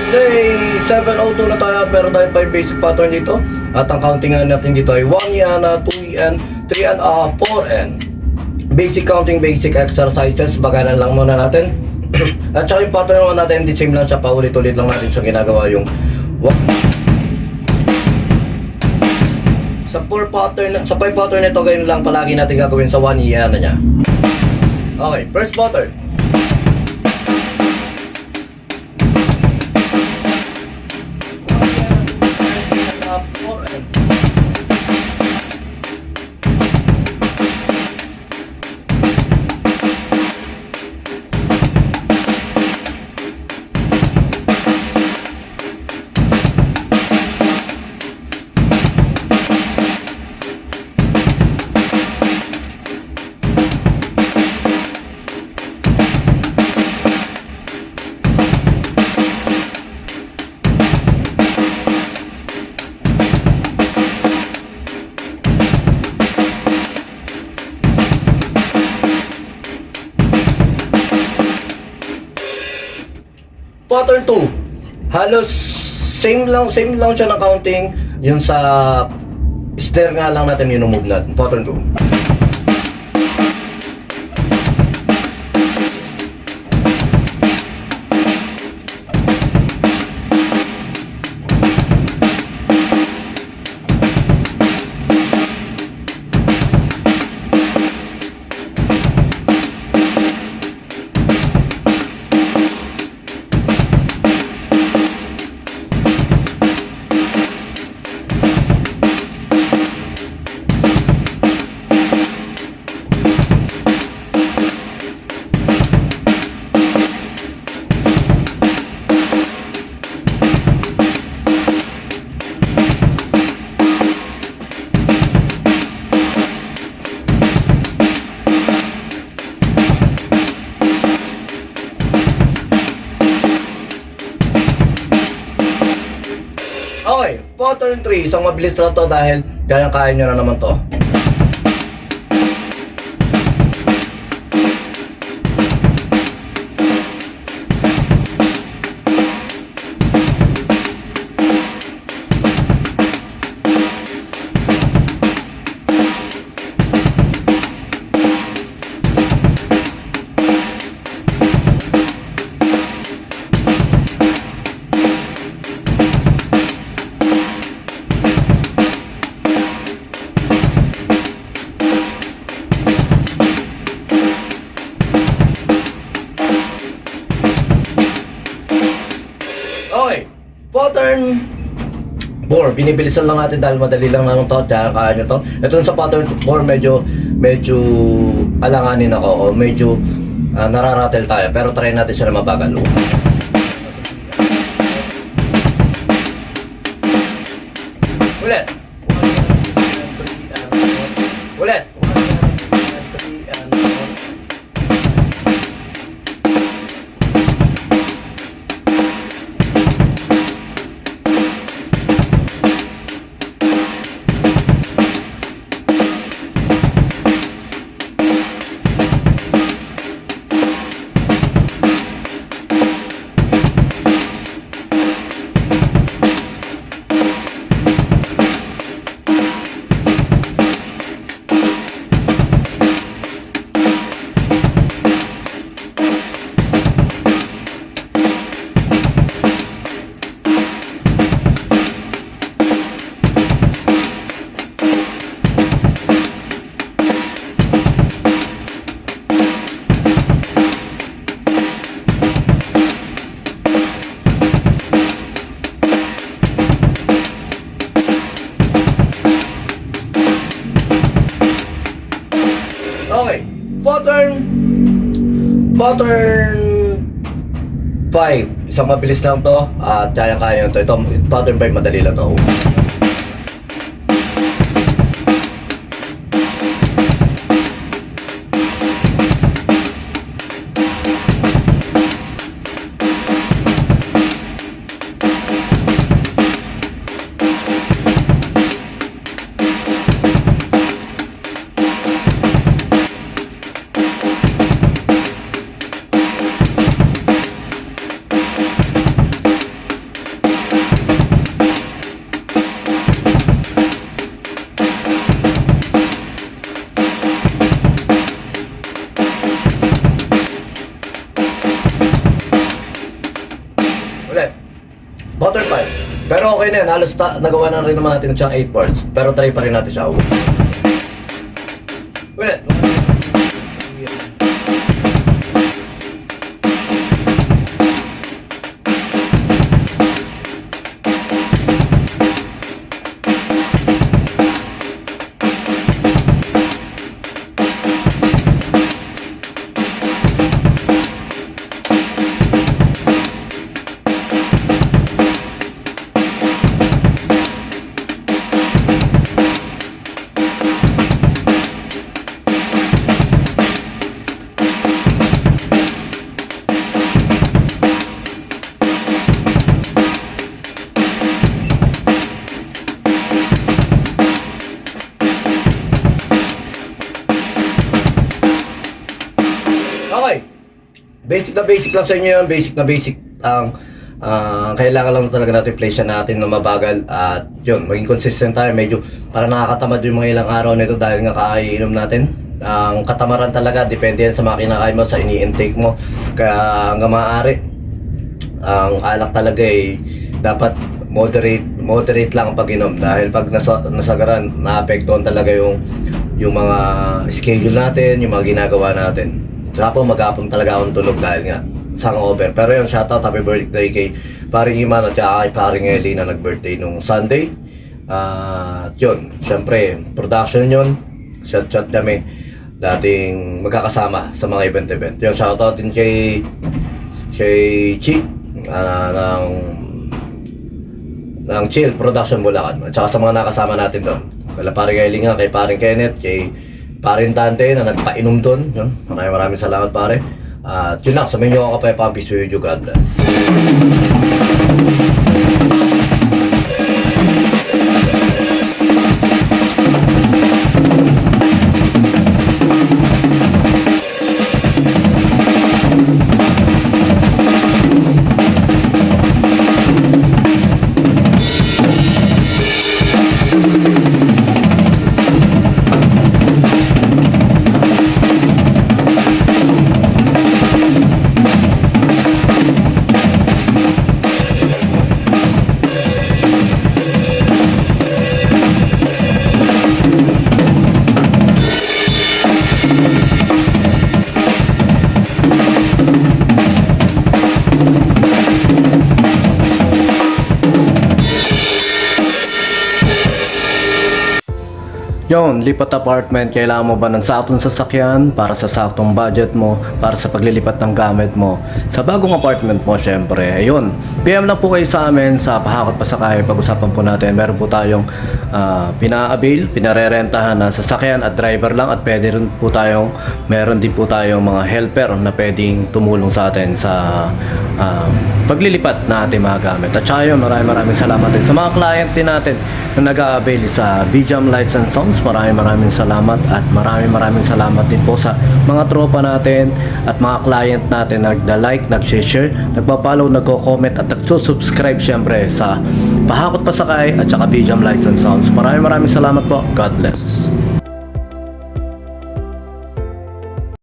Day 7:02 na tayo at meron tayong 5 basic pattern dito. At ang counting natin dito ay 1 yan, 2 yan, 3 yan, 4 yan. Basic counting, basic exercises. Bagalan lang muna natin. At saka yung pattern naman natin, the same lang siya. Paulit-ulit lang natin siya ginagawa yung sa 5 pattern nito, ganyan lang palagi natin gagawin sa 1 yan na niya. Okay, first pattern. Pattern 2, halos same lang siya ng counting. Yung sa snare nga lang natin yung move natin. Pattern 2. Okay, pattern 3, isang mabilis lang to dahil kaya nyo na naman to. Okay, pattern 4, binibilisan lang natin dahil madali lang naman to, kaya nyo to. Ito sa pattern 4, medyo alanganin ako o medyo nararatel tayo, pero try natin siya na mabagal. Ulit. Ulit. Okay, pattern 5, isang mabilis lang to at kaya to. Ito, pattern 5, madali lang to. ulit. Motor 5. Pero okay na yan, halos nagawa na rin naman natin siyang 8 bars. Pero try pa rin natin siya. Ulit. Okay. Basic lang sa inyo yun. Basic ang kailangan lang talaga natin play siya natin na mabagal. At yun, maging consistent tayo. Medyo parang nakakatamad yung mga ilang araw nito dahil nga kaiinom natin. Ang katamaran talaga, depende yan sa mga kinakain mo, sa ini-intake mo. Kaya hanggang maaari, ang alak talaga ay dapat moderate lang ang pag-inom. Dahil pag nasagaran, naapektuhan talaga yung mga schedule natin, yung mga ginagawa natin. Saka maghapon talaga akong tulog dahil nga hangover. Pero yung shoutout, happy birthday kay paring Iman at saka kay paring Eli na nag-birthday nung Sunday. At yun, syempre, production yun. Shot kami. Dating magkakasama sa mga event. Yun, shoutout din kay Chi ng Chill Production Bulacan. At saka sa mga nakasama natin doon. Kala paring Eli nga, kay paring Kenneth, kay paring Dante na nagpainom doon. Yun, maraming salamat pare. At yun lang, samayin nyo ako kapay Pampis Video. God bless. Yon, lipat apartment, kailangan mo ba ng saktong sasakyan para sa saktong budget mo, para sa paglilipat ng gamit mo sa bagong apartment mo? Syempre, ayun, PM lang po kayo sa amin sa Pahakot Pasakay. Pag-usapan po natin, meron po tayong pinarerentahan na sasakyan at driver lang, at pwede rin po tayong, meron din po tayong mga helper na pwedeng tumulong sa atin sa paglilipat na ating mga gamit. At saka yun, maraming salamat din sa mga client din natin na nag-a-avail sa BJAM Lights and Sounds. Maraming salamat, at maraming salamat din po sa mga tropa natin at mga client natin na nagda-like, nag-share, nagpa-follow, nagko-comment at nagsusubscribe syempre sa Pahakot Pasakay at saka BJAM Lights and Sounds. Maraming salamat po. God bless.